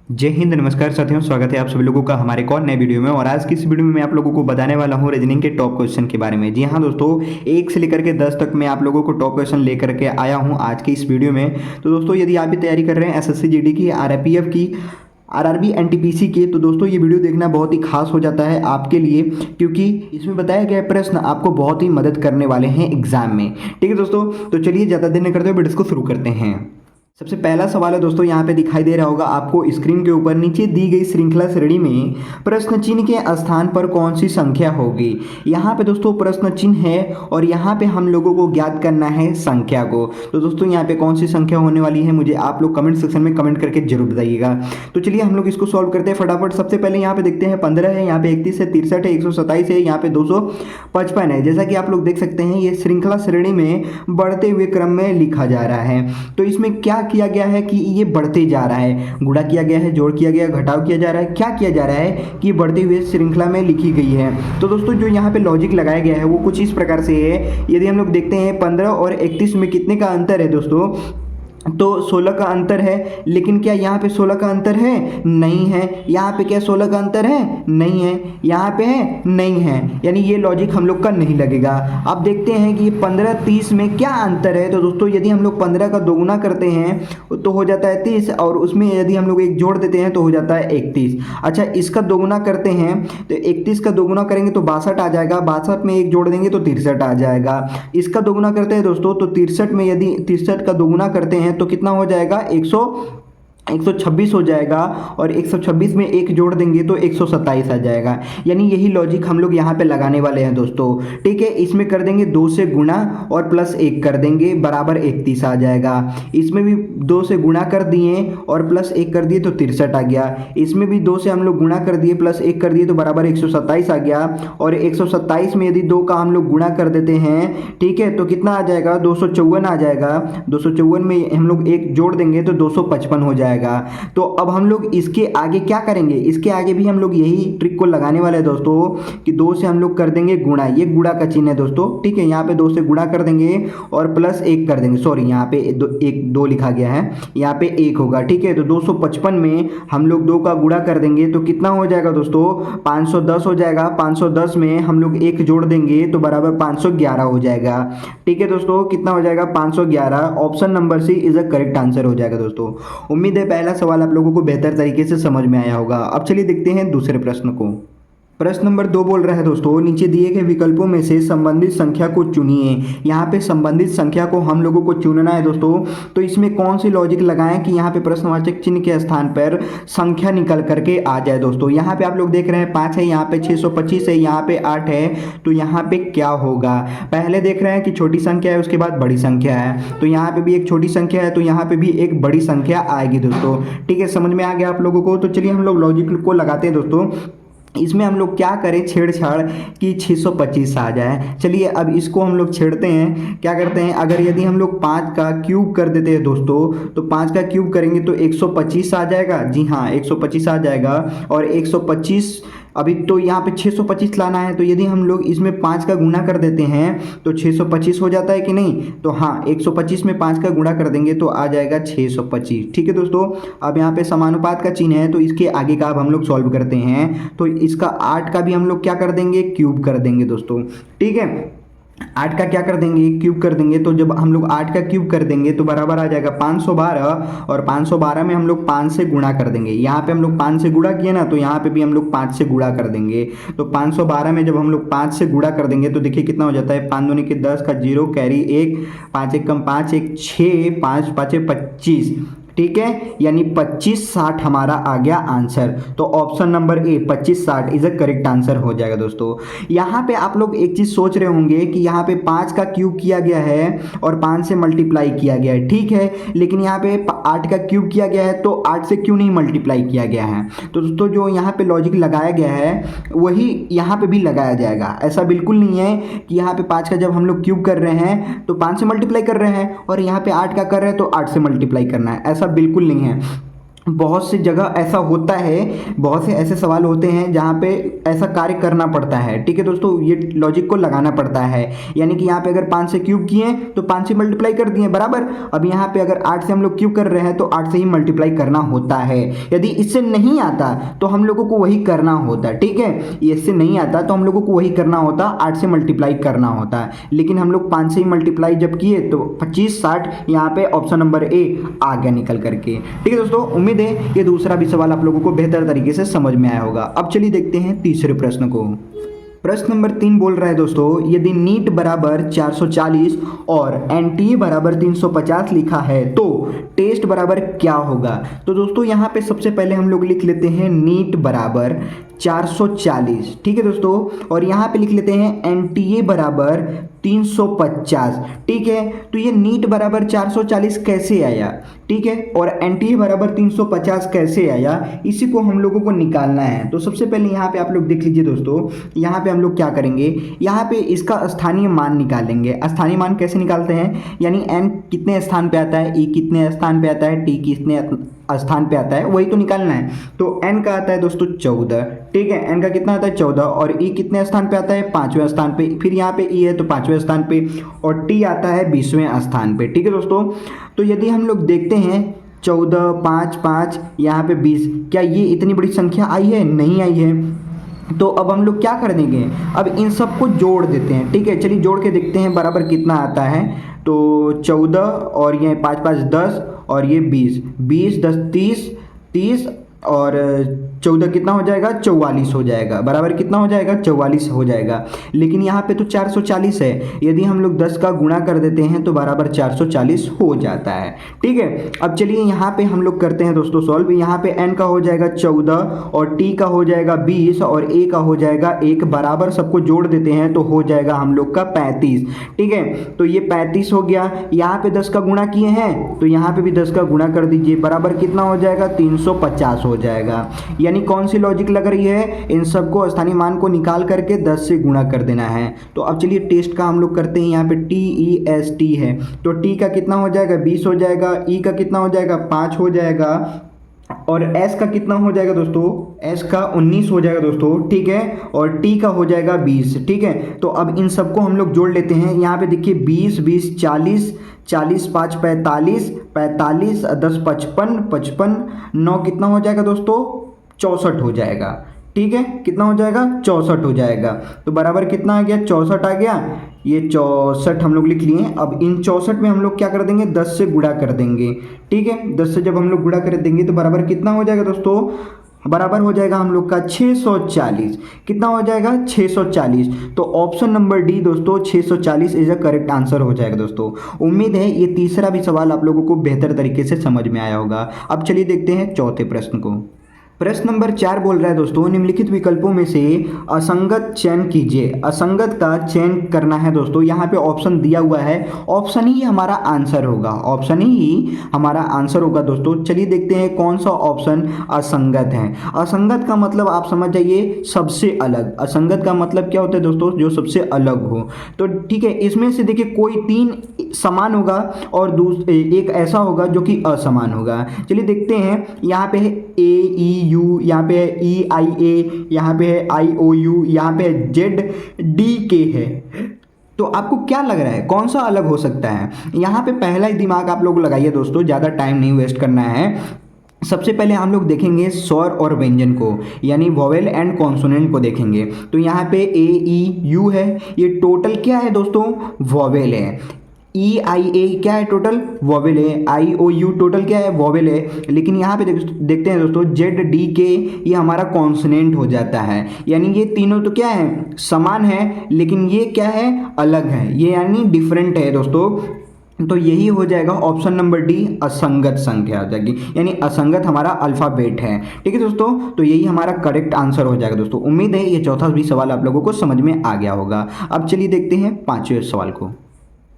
जय हिंद, नमस्कार साथियों। स्वागत है आप सभी लोगों का हमारे एक और नए वीडियो में। और आज की इस वीडियो में मैं आप लोगों को बताने वाला हूं रीजनिंग के टॉप क्वेश्चन के बारे में। जी हां दोस्तों, 1 से लेकर के 10 तक मैं आप लोगों को टॉप क्वेश्चन लेकर के आया हूं आज की इस वीडियो में। तो दोस्तों, यदि आप भी तैयारी कर रहे हैं एसएससी जीडी की, आरआरपीएफ की, आरआरबी एनटीपीसी की, तो दोस्तों ये वीडियो देखना बहुत ही खास हो जाता है आपके लिए, क्योंकि इसमें बताया गया प्रश्न आपको बहुत ही मदद करने वाले हैं एग्जाम में। ठीक है दोस्तों, तो चलिए ज़्यादा देर नहीं करते हुए वीडियो को शुरू करते हैं। सबसे पहला सवाल है दोस्तों, यहाँ पे दिखाई दे रहा होगा आपको स्क्रीन के ऊपर, नीचे दी गई श्रृंखला श्रेणी में प्रश्न चिन्ह के स्थान पर कौन सी संख्या होगी। यहाँ पे दोस्तों प्रश्न चिन्ह है और यहाँ पे हम लोगों को ज्ञात करना है संख्या को। तो दोस्तों यहाँ पे कौन सी संख्या होने वाली है, मुझे आप लोग कमेंट सेक्शन में कमेंट करके जरूर बताइएगा। तो चलिए हम लोग इसको सॉल्व करते हैं फटाफट। सबसे पहले यहाँ पे देखते हैं 15 है, यहाँ पे 31 है, 63 है, 127 है, यहाँ पे 255 है। जैसा कि आप लोग देख सकते हैं ये श्रृंखला श्रेणी में बढ़ते हुए क्रम में लिखा जा रहा है। तो इसमें क्या किया गया है कि ये बढ़ते जा रहा है, गुणा किया गया है, जोड़ किया गया, घटाव किया जा रहा है, क्या किया जा रहा है कि बढ़ते हुए श्रृंखला में लिखी गई है। तो दोस्तों जो यहाँ पे लॉजिक लगाया गया है वो कुछ इस प्रकार से है। यदि हम लोग देखते हैं 15 और 31 में कितने का अंतर है दोस्तों, तो 16 का अंतर है। लेकिन क्या यहाँ पे 16 का अंतर है? नहीं है। यहाँ पे क्या 16 का अंतर है? नहीं है। यहाँ पे है? नहीं है। यानी ये लॉजिक हम लोग का नहीं लगेगा। अब देखते हैं कि 15 30 में क्या अंतर है। तो दोस्तों यदि हम लोग 15 का दोगुना करते हैं तो हो जाता है 30, और उसमें यदि हम लोग एक जोड़ देते हैं तो हो जाता है 31। अच्छा, इसका दोगुना करते हैं तो 31 का दोगुना करेंगे तो 62 आ जाएगा, 62 में एक जोड़ देंगे तो 63 आ जाएगा। इसका दोगुना करते हैं दोस्तों तो 63 में यदि 63 का दोगुना करते हैं तो कितना हो जाएगा? 126 हो जाएगा, और 126 में एक जोड़ देंगे तो 127 आ जाएगा। यानी यही लॉजिक हम लोग यहाँ पे लगाने वाले हैं दोस्तों। ठीक है, इसमें कर देंगे 2 से गुणा और प्लस 1 कर देंगे, बराबर 31 आ जाएगा। इसमें भी 2 से गुणा कर दिए और प्लस 1 कर दिए तो 63 आ गया। इसमें भी 2 से हम लोग गुणा कर दिए, प्लस 1 कर दिए तो बराबर 127 आ गया। और 127 में यदि 2 का हम लोग गुणा कर देते हैं, ठीक है, तो कितना आ जाएगा? 254 आ जाएगा। 254 में हम लोग एक जोड़ देंगे तो 255 हो जाएगा। तो अब हम लोग इसके आगे क्या करेंगे? इसके आगे भी हम लोग यही ट्रिक को लगाने वाले हैं दोस्तों कि 2 से हम लोग कर देंगे गुणा। ये गुणा का चिन्ह है दोस्तों। ठीक है, यहाँ पे 2 से गुणा कर देंगे और प्लस 1 कर देंगे। सॉरी, यहाँ पे 2 लिखा गया है, यहाँ पे 1 होगा। ठीक है, तो 255 में हम लोग 2 का गुणा कर देंगे तो कितना हो जाएगा दोस्तों? 510 हो जाएगा। 510 में हम लोग 1 जोड़ देंगे तो बराबर 511 हो जाएगा। ठीक है दोस्तों, कितना हो जाएगा? 511। Option number C is a correct answer हो जाएगा दोस्तों। उम्मीद है पहला सवाल आप लोगों को बेहतर तरीके से समझ में आया होगा। अब चलिए देखते हैं दूसरे प्रश्न को। प्रश्न नंबर 2 बोल रहा है दोस्तों, नीचे दिए गए विकल्पों में से संबंधित संख्या को चुनिए। यहाँ पे संबंधित संख्या को हम लोगों को चुनना है दोस्तों। तो इसमें कौन सी लॉजिक लगाएं कि यहाँ पे प्रश्नवाचक चिन्ह के स्थान पर संख्या निकल करके आ जाए दोस्तों। यहाँ पे आप लोग देख रहे हैं 5 है, यहाँ पे 625 है, यहाँ पे 8 है। तो यहाँ पे क्या होगा? पहले देख रहे हैं कि छोटी संख्या है, उसके बाद बड़ी संख्या है। तो यहाँ पे भी एक छोटी संख्या है, तो यहाँ पे भी एक बड़ी संख्या आएगी दोस्तों। ठीक है, समझ में आ गया आप लोगों को। तो चलिए हम लोग लॉजिक को लगाते हैं दोस्तों। इसमें हम लोग क्या करें, छेड़छाड़ कि 625 आ जाए। चलिए अब इसको हम लोग छेड़ते हैं। क्या करते हैं, अगर यदि हम लोग 5 का क्यूब कर देते हैं दोस्तों, तो 5 का क्यूब करेंगे तो 125 आ जाएगा। जी हाँ, 125 आ जाएगा। और 125 अभी तो यहाँ पे 625 लाना है, तो यदि हम लोग इसमें 5 का गुणा कर देते हैं तो 625 हो जाता है कि नहीं? तो हाँ, 125 में 5 का गुणा कर देंगे तो आ जाएगा 625। ठीक है दोस्तों, अब यहाँ पे समानुपात का चिन्ह है तो इसके आगे का अब हम लोग सॉल्व करते हैं। तो इसका 8 का भी हम लोग क्या कर देंगे? क्यूब कर देंगे दोस्तों। ठीक है, 8 का क्या कर देंगे? क्यूब कर देंगे। तो जब हम लोग 8 का क्यूब कर देंगे तो बराबर आ जाएगा 512, और 512 में हम लोग 5 से गुणा कर देंगे। यहाँ पे हम लोग 5 से गुणा किए ना, तो यहाँ पे भी हम लोग 5 से गुणा कर देंगे। तो 512 में जब हम लोग 5 से गुणा कर देंगे तो देखिए कितना हो जाता है? 5 दूनी के 10 का 0 कैरी 1, 5 एक कम 5 1 6, 5 5 25। ठीक है, यानी 2560 हमारा आ गया आंसर। तो option number A 2560 is a correct answer हो जाएगा दोस्तों। यहाँ पे आप लोग एक चीज सोच रहे होंगे कि यहाँ पे 5 का क्यूब किया गया है और 5 से मल्टीप्लाई किया गया है। ठीक है, लेकिन यहाँ पे 8 का क्यूब किया गया है तो 8 से क्यों नहीं मल्टीप्लाई किया गया है? तो दोस्तों जो यहाँ पे लॉजिक लगाया गया है वही यहाँ पे भी लगाया जाएगा। ऐसा बिल्कुल नहीं है कि यहाँ पे 5 का जब हम लोग क्यूब कर रहे हैं तो 5 से मल्टीप्लाई कर रहे हैं, और यहाँ पे 8 का कर रहे हैं तो 8 से मल्टीप्लाई करना है, ऐसा बिल्कुल नहीं है। बहुत सी जगह ऐसा होता है, बहुत से ऐसे सवाल होते हैं जहाँ पे ऐसा कार्य करना पड़ता है। ठीक है दोस्तों, ये लॉजिक को लगाना पड़ता है। यानी कि यहाँ पे अगर 5 से क्यूब किए तो 5 से मल्टीप्लाई कर दिए बराबर। अब यहाँ पे अगर 8 से हम लोग क्यूब कर रहे हैं तो 8 से ही मल्टीप्लाई करना होता है। यदि इससे नहीं आता तो हम लोगों को वही करना होता। ठीक है, इससे नहीं आता तो हम लोगों को वही करना होता, 8 से मल्टीप्लाई करना होता। लेकिन हम लोग 5 से ही मल्टीप्लाई जब किए तो 25 60 यहाँ पे ऑप्शन नंबर ए आ गया निकल करके। ठीक है दोस्तों, उम्मीद है ये दूसरा भी सवाल आप लोगों को बेहतर तरीके से समझ में आया होगा। अब चलिए देखते हैं तीसरे प्रश्न को। प्रश्न नंबर 3 बोल रहा है दोस्तों, यदि नीट बराबर 440 और एनटीए बराबर 350 लिखा है तो टेस्ट बराबर क्या होगा। तो दोस्तों यहाँ पे सबसे पहले हम लोग लिख लेते हैं नीट बराबर 440। ठीक है दोस्तों, और यहाँ पे लिख लेते हैं एनटीए बराबर 350। ठीक है, तो ये नीट बराबर 440 कैसे आया, ठीक है, और एनटीए बराबर 350 कैसे आया, इसी को हम लोगों को निकालना है। तो सबसे पहले यहाँ पे आप लोग देख लीजिए दोस्तों, यहाँ पे हम लोग क्या करेंगे, यहाँ पे इसका स्थानीय मान निकालेंगे। स्थानीय मान कैसे निकालते हैं, यानी एन कितने स्थान पे आता है, ई कितने स्थान पे आता है, टी कितने स्थान पे आता है, वही तो निकालना है। तो n का आता है दोस्तों 14। ठीक है, n का कितना आता है 14, और e कितने स्थान पे आता है 5वें स्थान पे, फिर यहाँ पे e है तो 5वें स्थान पे, और t आता है 20वें स्थान पे। ठीक है दोस्तों, तो यदि हम लोग देखते हैं 14 5 5 यहाँ पे 20, क्या ये इतनी बड़ी संख्या आई है, नहीं आई है। तो अब हम लोग क्या कर देंगे, अब इन सबको जोड़ देते हैं। ठीक है, चलिए जोड़ के देखते हैं बराबर कितना आता है। तो 14 और ये 5 5 10 और ये 20 20 10 30 30 और 14 कितना हो जाएगा 44 हो जाएगा, बराबर कितना हो जाएगा 44 हो जाएगा। लेकिन यहाँ पे तो 440 है, यदि हम लोग 10 का गुणा कर देते हैं तो बराबर 440 हो जाता है। ठीक है, अब चलिए यहाँ पे हम लोग करते हैं दोस्तों सॉल्व। यहाँ पे n का हो जाएगा 14 और t का हो जाएगा 20 और a का हो जाएगा 1, बराबर सबको जोड़ देते हैं तो हो जाएगा हम लोग का 35। ठीक है, तो ये 35 हो गया। यहाँ पे 10 का गुणा किए हैं तो यहाँ पे भी 10 का गुणा कर दीजिए, बराबर कितना हो जाएगा 350 हो जाएगा। यानी कौन सी लॉजिक लग रही है, इन सबको स्थानीय मान को निकाल करके 10 से गुणा कर देना है। तो अब चलिए टेस्ट का हम लोग करते हैं। यहाँ पे TEST है तो t का कितना हो जाएगा 20 हो जाएगा, e का कितना हो जाएगा 5 हो जाएगा, और s का कितना हो जाएगा दोस्तों, s का 19 हो जाएगा दोस्तों। ठीक है, और t का हो जाएगा 20। ठीक है, तो अब इन सबको हम लोग जोड़ लेते हैं। यहाँ पे देखिए 20 20 40 40 5 45 45 10 55 55 9 कितना हो जाएगा दोस्तों 64 हो जाएगा। ठीक है, कितना हो जाएगा 64 हो जाएगा। तो बराबर कितना आ गया 64 आ गया, ये 64 हम लोग लिख लिए। अब इन 64 में हम लोग क्या कर देंगे 10 से गुणा कर देंगे। ठीक है, 10 से जब हम लोग गुणा कर देंगे तो बराबर कितना हो जाएगा दोस्तों, बराबर हो जाएगा हम लोग का 640। कितना हो जाएगा 640। तो ऑप्शन नंबर डी दोस्तों 640 इज अ करेक्ट आंसर हो जाएगा दोस्तों। उम्मीद है ये तीसरा भी सवाल आप लोगों को बेहतर तरीके से समझ में आया होगा। अब चलिए देखते हैं चौथे प्रश्न को। प्रश्न नंबर 4 बोल रहा है दोस्तों, निम्नलिखित विकल्पों में से असंगत चयन कीजिए। असंगत का चयन करना है दोस्तों। यहाँ पे ऑप्शन दिया हुआ है, ऑप्शन ही हमारा आंसर होगा, ऑप्शन ही हमारा आंसर होगा दोस्तों। चलिए देखते हैं कौन सा ऑप्शन असंगत है। असंगत का मतलब आप समझ जाइए सबसे अलग। असंगत का मतलब क्या होता है दोस्तों, जो सबसे अलग हो। तो ठीक है, इसमें से देखिए कोई 3 समान होगा और एक ऐसा होगा जो कि असमान होगा। चलिए देखते हैं, यहाँ पे है AE U, यहाँ पे है EIA, यहाँ पे है IOU, यहाँ पे है ZDK है। तो आपको क्या लग रहा है कौन सा अलग हो सकता है। यहाँ पे पहला ही दिमाग आप लोग लगाइए दोस्तों, ज़्यादा टाइम नहीं वेस्ट करना है। सबसे पहले हम लोग देखेंगे स्वर और व्यंजन को, यानी वोवेल एंड कॉन्सोनेंट को देखेंगे। तो यहाँ पे AEU है, ये टोटल क्या है दोस्तों वोवेल है। EIA क्या है टोटल वोवेल है। IOU टोटल क्या है वोवेल है। लेकिन यहाँ पे देखते हैं दोस्तों ZDK ये हमारा कॉन्सोनेंट हो जाता है। यानी ये तीनों तो क्या है समान है, लेकिन ये क्या है अलग है, ये यानी डिफरेंट है दोस्तों। तो यही हो जाएगा ऑप्शन नंबर डी असंगत संख्या हो जाएगी, यानी असंगत हमारा अल्फाबेट है। ठीक है दोस्तों, तो यही हमारा करेक्ट आंसर हो जाएगा दोस्तों। उम्मीद है ये चौथा भी सवाल आप लोगों को समझ में आ गया होगा। अब चलिए देखते हैं 5वें सवाल को।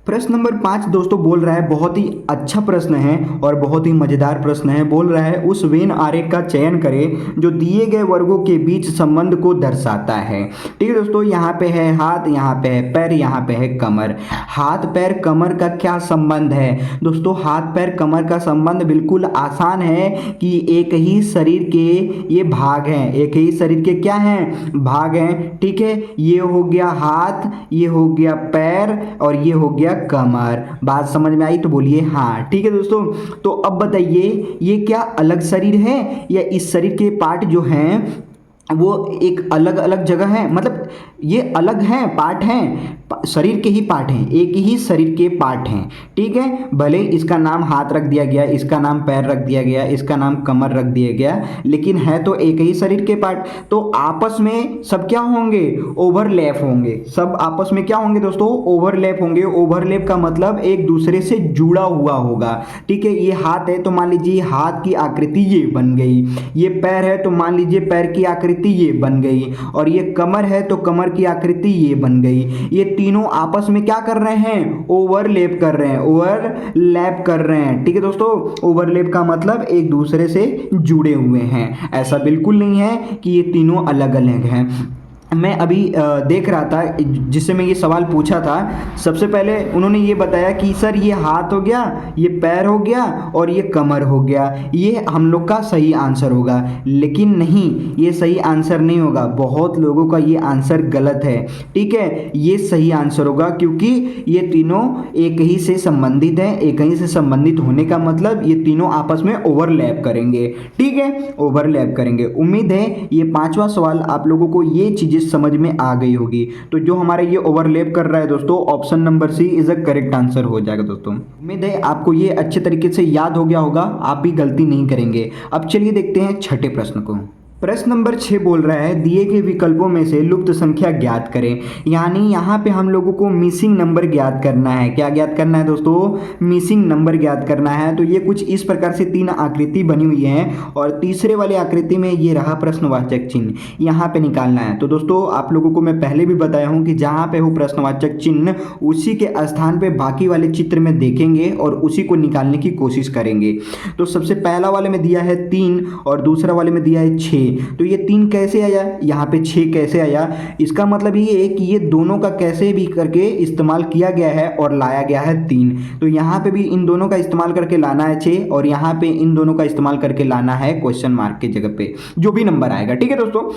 प्रश्न नंबर 5 दोस्तों बोल रहा है, बहुत ही अच्छा प्रश्न है और बहुत ही मजेदार प्रश्न है। बोल रहा है उस वेन आरेख का चयन करें जो दिए गए वर्गों के बीच संबंध को दर्शाता है। ठीक है दोस्तों, यहाँ पे है हाथ, यहाँ पे है पैर, यहाँ पे है कमर। हाथ पैर कमर का क्या संबंध है दोस्तों? हाथ पैर कमर का संबंध बिल्कुल आसान है कि एक ही शरीर के ये भाग हैं, एक ही शरीर के क्या हैं, भाग हैं। ठीक है, ये हो गया हाथ, ये हो गया पैर और ये हो गया कमर। बात समझ में आई तो बोलिए हाँ। ठीक है दोस्तों, तो अब बताइए ये क्या अलग शरीर है या इस शरीर के पार्ट जो हैं वो एक अलग अलग जगह है, मतलब ये अलग हैं, पार्ट हैं, शरीर के ही पार्ट हैं, एक ही शरीर के पार्ट हैं। ठीक है, भले इसका नाम हाथ रख दिया गया, इसका नाम पैर रख दिया गया, इसका नाम कमर रख दिया गया, लेकिन है तो एक ही शरीर के पार्ट। तो आपस में सब क्या होंगे, ओवरलैप होंगे। सब आपस में क्या होंगे दोस्तों, ओवरलैप होंगे। ओवरलैप का मतलब एक दूसरे से जुड़ा हुआ होगा। ठीक है, ये हाथ है तो मान लीजिए हाथ की आकृति ये बन गई, ये पैर है तो मान लीजिए पैर की आकृति ये बन गई, और ये कमर है तो कमर की आकृति ये बन गई। ये तीनों आपस में क्या कर रहे हैं, ओवरलैप कर रहे हैं, ओवरलैप कर रहे हैं। ठीक है दोस्तों, ओवरलैप का मतलब एक दूसरे से जुड़े हुए हैं। ऐसा बिल्कुल नहीं है कि ये तीनों अलग अलग हैं। मैं अभी देख रहा था, जिससे मैं ये सवाल पूछा था, सबसे पहले उन्होंने ये बताया कि सर ये हाथ हो गया, ये पैर हो गया और ये कमर हो गया, ये हम लोग का सही आंसर होगा। लेकिन नहीं, ये सही आंसर नहीं होगा। बहुत लोगों का ये आंसर गलत है। ठीक है, ये सही आंसर होगा क्योंकि ये तीनों एक ही से संबंधित हैं। एक ही से संबंधित होने का मतलब ये तीनों आपस में ओवरलैप करेंगे। ठीक है, ओवरलैप करेंगे। उम्मीद है ये 5वां सवाल आप लोगों को ये चीजें समझ में आ गई होगी। तो जो हमारे ये ओवरलैप कर रहा है दोस्तों, option number C is a correct answer हो जाएगा दोस्तों। उम्मीद है आपको ये अच्छे तरीके से याद हो गया होगा, आप भी गलती नहीं करेंगे। अब चलिए देखते हैं छठे प्रश्न को। प्रश्न नंबर 6 बोल रहा है दिए गए विकल्पों में से लुप्त संख्या ज्ञात करें। यानी यहाँ पे हम लोगों को मिसिंग नंबर ज्ञात करना है। क्या ज्ञात करना है दोस्तों, मिसिंग नंबर ज्ञात करना है। तो ये कुछ इस प्रकार से 3 आकृति बनी हुई हैं और तीसरे वाले आकृति में ये रहा प्रश्नवाचक चिन्ह, यहाँ पे निकालना है। तो दोस्तों आप लोगों को मैं पहले भी बताया हूँ कि जहाँ पे हो प्रश्नवाचक चिन्ह उसी के स्थान पे बाकी वाले चित्र में देखेंगे और उसी को निकालने की कोशिश करेंगे। तो सबसे पहला वाले में दिया है 3 और दूसरा वाले में दिया है 6। तो ये 3 कैसे आया, यहाँ पे 6 कैसे आया? इसका मतलब ये है कि ये दोनों का कैसे भी करके इस्तेमाल किया गया है और लाया गया है 3। तो यहाँ पे भी इन दोनों का इस्तेमाल करके लाना है 6 और यहाँ पे इन दोनों का इस्तेमाल करके लाना है क्वेश्चन मार्क की जगह पे जो भी नंबर आएगा। ठीक है दोस्तों,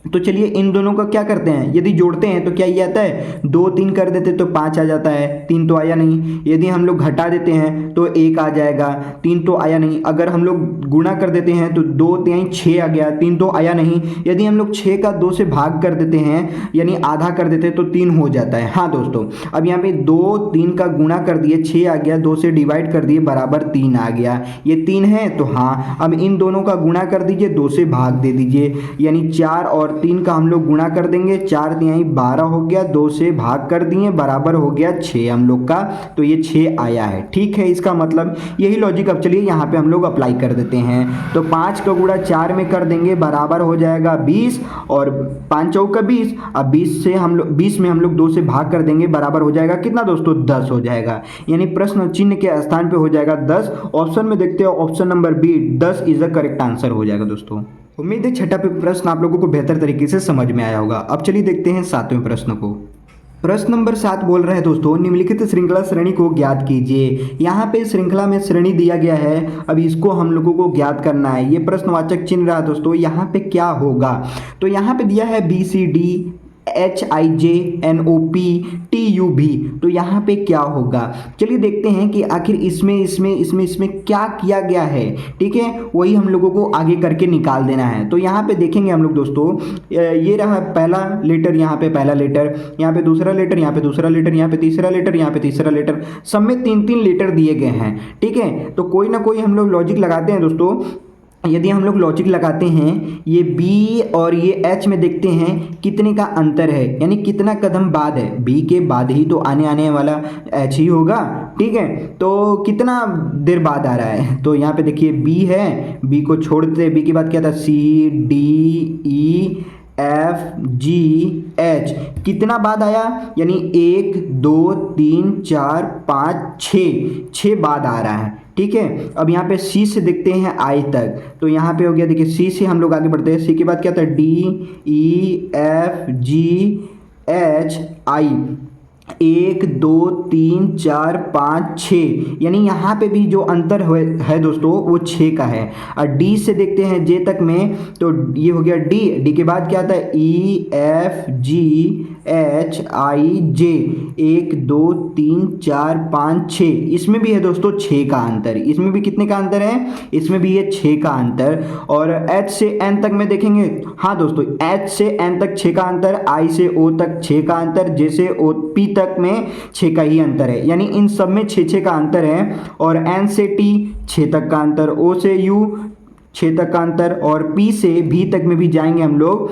तो चलिए इन दोनों का क्या करते हैं, यदि जोड़ते हैं तो क्या ये आता है, 2 3 कर देते तो 5 आ जाता है, 3 तो आया नहीं। यदि हम लोग घटा देते हैं तो 1 आ जाएगा, 3 तो आया नहीं। अगर हम लोग गुणा कर देते हैं तो 2 3 6 आ गया, 3 तो आया नहीं। यदि हम लोग 6 का 2 से भाग कर देते हैं यानी आधा कर देते हैं तो 3 हो जाता है। हाँ दोस्तों, अब यहाँ पे 2 3 का गुणा कर दिए, 6 आ गया, 2 से डिवाइड कर दिए बराबर 3 आ गया। ये 3 है तो हाँ, अब इन दोनों का गुणा कर दीजिए, 2 से भाग दे दीजिए, यानी 4 और 3 का हम लोग गुणा कर देंगे, 4 तिहाई 12 हो गया, 2 से भाग कर दिए बराबर हो गया 6 हम लोग का। तो ये 6 आया है। ठीक है, इसका मतलब यही लॉजिक। अब चलिए यहाँ पे हम लोग अप्लाई कर देते हैं। तो 5 का गुणा 4 में कर देंगे बराबर हो जाएगा 20 और 5 चौका 20। अब 20 में हम लोग 2 से भाग कर देंगे बराबर हो जाएगा कितना दोस्तों, 10 हो जाएगा। यानी प्रश्न चिन्ह के स्थान पे हो जाएगा 10। ऑप्शन में देखते हैं, option number B 10 is the correct answer हो जाएगा दोस्तों। उम्मीद है छठा प्रश्न आप लोगों को बेहतर तरीके से समझ में आया होगा। अब चलिए देखते हैं 7वें प्रश्न को। प्रश्न नंबर 7 बोल रहा है दोस्तों निम्नलिखित श्रृंखला श्रेणी को ज्ञात कीजिए। यहाँ पे श्रृंखला में श्रेणी दिया गया है, अब इसको हम लोगों को ज्ञात करना है। ये प्रश्नवाचक चिन्ह रहा दोस्तों, यहाँ पे क्या होगा, तो यहाँ पे दिया है BCD HIJNOP TUV। तो यहाँ पे क्या होगा, चलिए देखते हैं कि आखिर इसमें क्या किया गया है। ठीक है, वही हम लोगों को आगे करके निकाल देना है। तो यहाँ पे देखेंगे हम लोग दोस्तों, ये रहा पहला लेटर, यहाँ पे पहला लेटर, यहाँ पे दूसरा लेटर, यहाँ पे दूसरा लेटर, यहाँ पे तीसरा लेटर, यहाँ पे तीसरा लेटर, सब में 3-3 लेटर दिए गए हैं। ठीक है, तो कोई ना कोई हम लोग लॉजिक लगाते हैं दोस्तों। यदि हम लोग लॉजिक लगाते हैं, ये B और ये H में देखते हैं कितने का अंतर है, यानी कितना कदम बाद है। B के बाद ही तो आने वाला H ही होगा। ठीक है, तो कितना देर बाद आ रहा है, तो यहाँ पे देखिए B है, B को छोड़ देते, B के बाद क्या था, C D E FGH कितना बाद आया, यानी 1 2 3 4 5 6 बाद आ रहा है। ठीक है, अब यहाँ पे C से देखते हैं I तक, तो यहाँ पे हो गया, देखिए C से हम लोग आगे बढ़ते हैं। C के बाद क्या था, DEFGHI 1 2 3 4 5 6, यानी यहाँ पे भी जो अंतर है दोस्तों वो 6 का है। और डी से देखते हैं जे तक में, तो ये हो गया डी के बाद क्या आता है EFGHIJ 1 2 3 4 5 6, इसमें भी है दोस्तों 6 का अंतर। इसमें भी कितने का अंतर है, इसमें भी है 6 का अंतर। और H से N तक में देखेंगे, हाँ दोस्तों H से N तक 6 का अंतर, I से O तक 6 का अंतर, J से P तक में 6 का ही अंतर है, यानी इन सब में 6 का अंतर है। और N से T 6 तक का अंतर, O से U 6 तक का अंतर, और P से V तक में भी जाएंगे हम लोग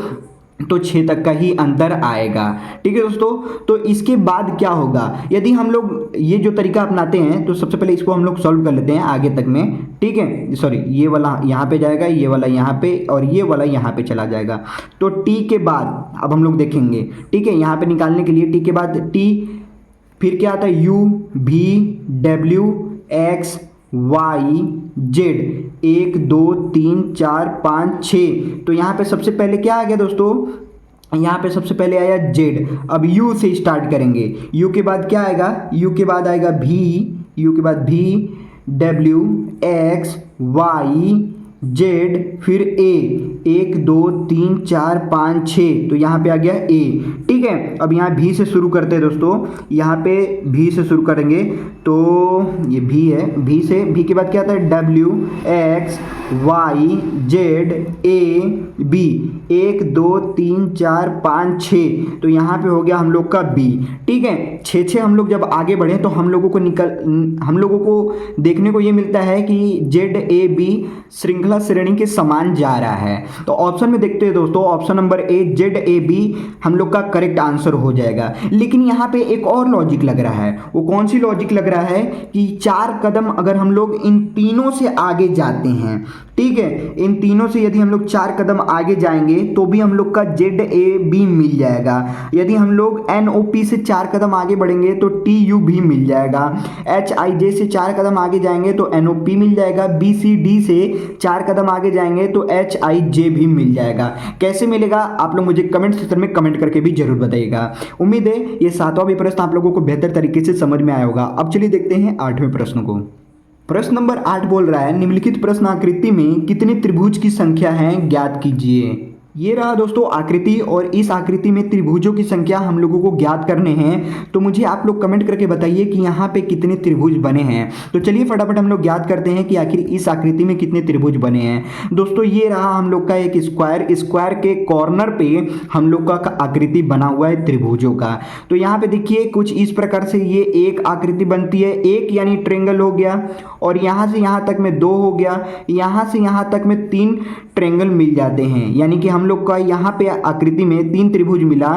तो 6 तक का ही अंतर आएगा। ठीक है दोस्तों, तो इसके बाद क्या होगा, यदि हम लोग ये जो तरीका अपनाते हैं तो सबसे पहले इसको हम लोग सॉल्व कर लेते हैं आगे तक में। ठीक है, सॉरी ये वाला यहाँ पे जाएगा, ये वाला यहाँ पे, और ये वाला यहाँ पे चला जाएगा। तो टी के बाद अब हम लोग देखेंगे, ठीक है, यहाँ पे निकालने के लिए टी के बाद टी, फिर क्या आता है U V W X Y Z 1 2 3 4 5 6, तो यहाँ पे सबसे पहले क्या आ गया दोस्तों, यहाँ पे सबसे पहले आया Z। अब U से स्टार्ट करेंगे, U के बाद क्या आएगा, U के बाद आएगा V, U के बाद V W X Y Z, फिर A 1 2 3 4 5 6, तो यहाँ पे आ गया A। ठीक है, अब यहाँ V से शुरू करते हैं दोस्तों, यहाँ पे V से शुरू करेंगे, तो ये V है, V के बाद क्या आता है W X Y Z A B 1 2 3 4 5 6, तो यहाँ पे हो गया हम लोग का B। ठीक है, 6 हम लोग जब आगे बढ़े तो हम लोगों को देखने को ये मिलता है कि ZAB श्रृंखला श्रेणी के समान जा रहा है। तो ऑप्शन में देखते हैं दोस्तों, ऑप्शन नंबर ए ZAB हम लोग का करेक्ट आंसर हो जाएगा। लेकिन यहाँ पे एक और लॉजिक लग रहा है, वो कौन सी लॉजिक लग रहा है कि 4 कदम अगर हम लोग इन तीनों से आगे जाते हैं, ठीक है, इन तीनों से यदि हम लोग 4 कदम आगे जाएंगे तो भी हम लोग का ZAB मिल जाएगा। यदि हम लोग NOP से 4 कदम आगे बढ़ेंगे तो TU भी मिल जाएगा। HIJ से 4 कदम आगे जाएंगे तो NOP मिल जाएगा। BCD से 4 कदम आगे जाएंगे तो HIJ भी मिल जाएगा। कैसे मिलेगा आप लोग मुझे कमेंट सेक्शन में कमेंट करके भी जरूर बताइएगा। उम्मीद है ये 7वां भी प्रश्न आप लोगों को बेहतर तरीके से समझ में आया होगा। अब चलिए देखते हैं 8वें प्रश्न को। प्रश्न नंबर 8 बोल रहा है, निम्नलिखित प्रश्न आकृति में कितने त्रिभुज की संख्या है ज्ञात कीजिए। ये रहा दोस्तों आकृति, और इस आकृति में त्रिभुजों की संख्या हम लोगों को ज्ञात करने हैं। तो मुझे आप लोग कमेंट करके बताइए कि यहाँ पे कितने त्रिभुज बने हैं। तो चलिए फटाफट हम लोग ज्ञात करते हैं कि आखिर इस आकृति में कितने त्रिभुज बने हैं। दोस्तों ये रहा हम लोग का एक स्क्वायर के कॉर्नर पे हम लोग का आकृति बना हुआ है त्रिभुजों का। तो यहाँ पे देखिए कुछ इस प्रकार से ये एक आकृति बनती है, एक यानी ट्रेंगल हो गया, और यहाँ से यहाँ तक में 2 हो गया, यहाँ से यहाँ तक में 3 ट्रेंगल मिल जाते हैं, यानी कि हम लोग का यहाँ पे आकृति में 3 त्रिभुज मिला।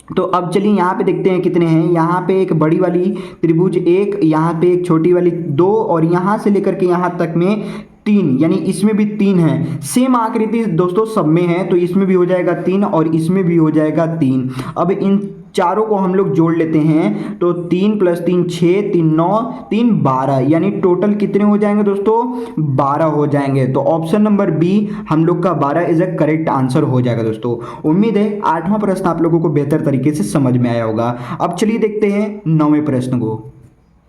तो अब चलिए यहाँ पे देखते हैं कितने हैं। यहाँ पे एक बड़ी वाली त्रिभुज 1, यहाँ पे एक छोटी वाली 2, और यहाँ से लेकर के यहाँ तक में 3, यानी इसमें भी 3 है। सेम आकृति दोस्तों सब में है, तो इसमें भी हो जाएगा 3 और इसमें भी हो जाएगा 3। अब इन चारों को हम लोग जोड़ लेते हैं, तो 3 + 3 6, 3 9, 3 12, यानी टोटल कितने हो जाएंगे दोस्तों, 12 हो जाएंगे। तो ऑप्शन नंबर बी हम लोग का 12 इज अ करेक्ट आंसर हो जाएगा दोस्तों। उम्मीद है 8वां प्रश्न आप लोगों को बेहतर तरीके से समझ में आया होगा। अब चलिए देखते हैं 9वें प्रश्न को।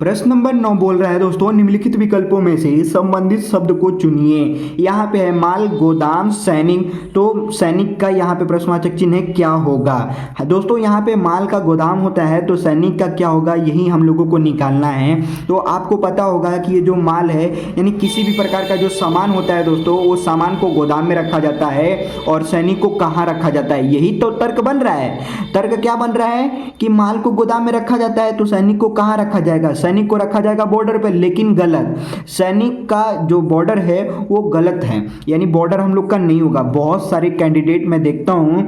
प्रश्न नंबर 9 बोल रहा है दोस्तों, निम्नलिखित विकल्पों में से संबंधित शब्द को चुनिए। यहाँ पे है माल, गोदाम, सैनिक, तो सैनिक का यहाँ पे प्रश्नवाचक चिन्ह क्या होगा। दोस्तों यहाँ पे माल का गोदाम होता है, तो सैनिक का क्या होगा, यही हम लोगों को निकालना है। तो आपको पता होगा कि ये जो माल है, यानी किसी भी प्रकार का जो सामान होता है दोस्तों, वो सामान को गोदाम में रखा जाता है, और सैनिक को कहाँ रखा जाता है, यही तो तर्क बन रहा है। तर्क क्या बन रहा है कि माल को गोदाम में रखा जाता है, तो सैनिक को कहाँ रखा जाएगा, सैनिक को रखा जाएगा बॉर्डर पे। लेकिन गलत, सैनिक का जो बॉर्डर है वो गलत है, यानी बॉर्डर हम लोग का नहीं होगा। बहुत सारे कैंडिडेट मैं देखता हूं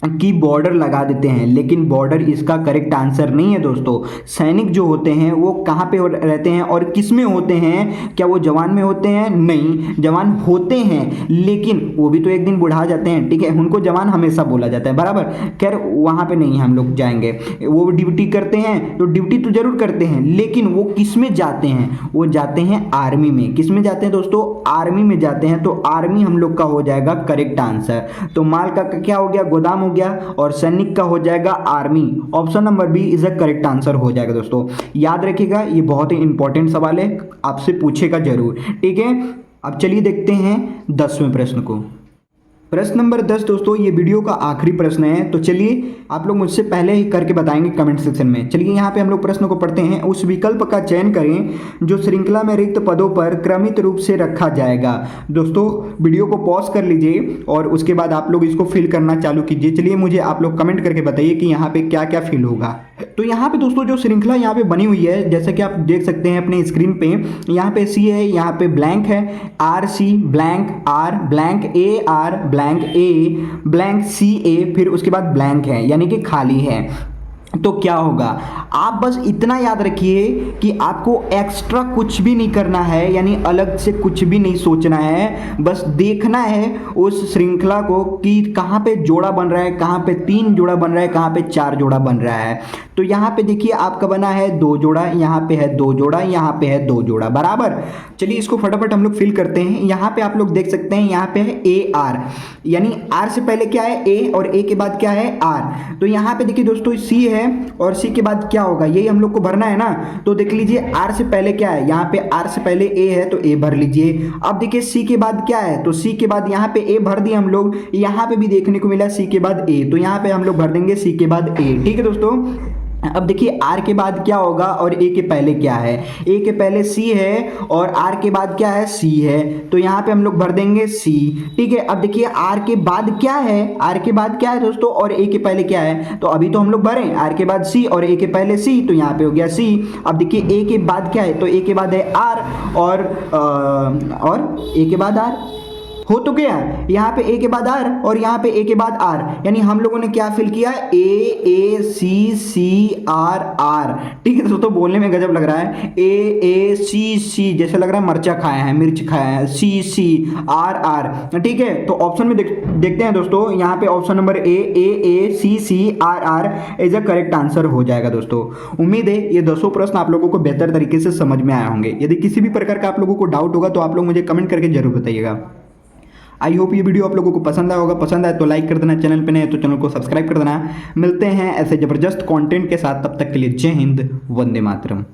की बॉर्डर लगा देते हैं, लेकिन बॉर्डर इसका करेक्ट आंसर नहीं है दोस्तों। सैनिक जो होते हैं वो कहाँ पे रहते हैं और किस में होते हैं? क्या वो जवान में होते हैं? नहीं, जवान होते हैं लेकिन वो भी तो एक दिन बुढ़ा जाते हैं, ठीक है, उनको जवान हमेशा बोला जाता है, बराबर। खैर वहाँ पे नहीं हम लोग जाएंगे। वो ड्यूटी करते हैं तो ड्यूटी तो जरूर करते हैं, लेकिन वो किस में जाते हैं? वो जाते हैं आर्मी में। किस में जाते हैं दोस्तों? आर्मी में जाते हैं। तो आर्मी हम लोग का हो जाएगा करेक्ट आंसर। तो माल का क्या हो गया? गोदाम हो गया, और सैनिक का हो जाएगा army. Option number B is a correct answer हो जाएगा दोस्तों। याद रखिएगा, ये बहुत ही इंपॉर्टेंट सवाल है, आपसे पूछेगा जरूर, ठीक है। अब चलिए देखते हैं 10वें प्रश्न को। प्रश्न नंबर 10 दोस्तों, ये वीडियो का आखिरी प्रश्न है, तो चलिए आप लोग मुझसे पहले ही करके बताएंगे कमेंट सेक्शन में। चलिए यहाँ पे हम लोग प्रश्न को पढ़ते हैं। उस विकल्प का चयन करें जो श्रृंखला में रिक्त पदों पर क्रमित रूप से रखा जाएगा। दोस्तों वीडियो को पॉज कर लीजिए और उसके बाद आप लोग इसको फिल करना चालू कीजिए। चलिए मुझे आप लोग कमेंट करके बताइए कि यहाँ पे क्या क्या फिल होगा। तो यहाँ पे दोस्तों जो श्रृंखला यहाँ पे बनी हुई है, जैसे कि आप देख सकते हैं अपने स्क्रीन पे, यहाँ पे सी है, यहाँ पे ब्लैंक है, R C blank R blank A R blank A blank C A, फिर उसके बाद ब्लैंक है यानी कि खाली है। तो क्या होगा? आप बस इतना याद रखिए कि आपको एक्स्ट्रा कुछ भी नहीं करना है, यानी अलग से कुछ भी नहीं सोचना है, बस देखना है उस श्रृंखला को कि कहाँ पे जोड़ा बन रहा है, कहाँ पे 3 जोड़ा बन रहा है, कहाँ पे 4 जोड़ा बन रहा है। तो यहाँ पे देखिए आपका बना है 2 जोड़ा, यहाँ पे है 2 जोड़ा, यहाँ पे है 2 जोड़ा, बराबर। चलिए इसको फटाफट हम लोग फिल करते हैं। यहाँ पे आप लोग देख सकते हैं, यहाँ पे है ए आर, यानी आर से पहले क्या है? ए, और ए के बाद क्या है? आर। तो यहाँ पे देखिए दोस्तों सी है, और सी के बाद क्या होगा? यही हम लोग को भरना है ना। तो देख लीजिए आर से पहले क्या है? यहाँ पे आर से पहले ए है तो ए भर लीजिए। अब देखिए सी के बाद क्या है? तो सी के बाद यहाँ पे ए भर दिए हम लोग। यहाँ पे भी देखने को मिला सी के बाद ए, तो यहाँ पे हम लोग भर देंगे सी के बाद ए, ठीक है दोस्तों। अब देखिए आर के बाद क्या होगा और ए के पहले क्या है? ए के पहले सी है और आर के बाद क्या है? सी है, तो यहाँ पे हम लोग भर देंगे सी, ठीक है। अब देखिए आर के बाद क्या है? आर के बाद क्या है दोस्तों और ए के पहले क्या है? तो अभी तो हम लोग भरें आर के बाद सी और ए के पहले सी, तो यहाँ पे हो गया सी। अब देखिए ए के बाद क्या है? तो ए के बाद है आर, और ए के बाद आर हो तो गया। यहाँ पे ए के बाद आर और यहाँ पे ए के बाद आर, यानी हम लोगों ने क्या फिल किया? ए सी सी आर आर, ठीक है दोस्तों। बोलने में गजब लग रहा है, ए सी सी जैसे लग रहा है मरचा खाया है, मिर्च खाया है, सी सी आर आर, ठीक है। तो ऑप्शन में देखते हैं दोस्तों, यहाँ पे option number A C C R R is a correct answer हो जाएगा दोस्तों। उम्मीद है ये 10 प्रश्न आप लोगों को बेहतर तरीके से समझ में आए होंगे। यदि किसी भी प्रकार का आप लोगों को डाउट होगा तो आप लोग मुझे कमेंट करके जरूर बताइएगा। आई होप ये वीडियो आप लोगों को पसंद आया होगा। पसंद आए तो लाइक कर देना, चैनल पे नए हैं तो चैनल को सब्सक्राइब कर देना। मिलते हैं ऐसे ज़बरदस्त कंटेंट के साथ, तब तक के लिए जय हिंद, वंदे मातरम।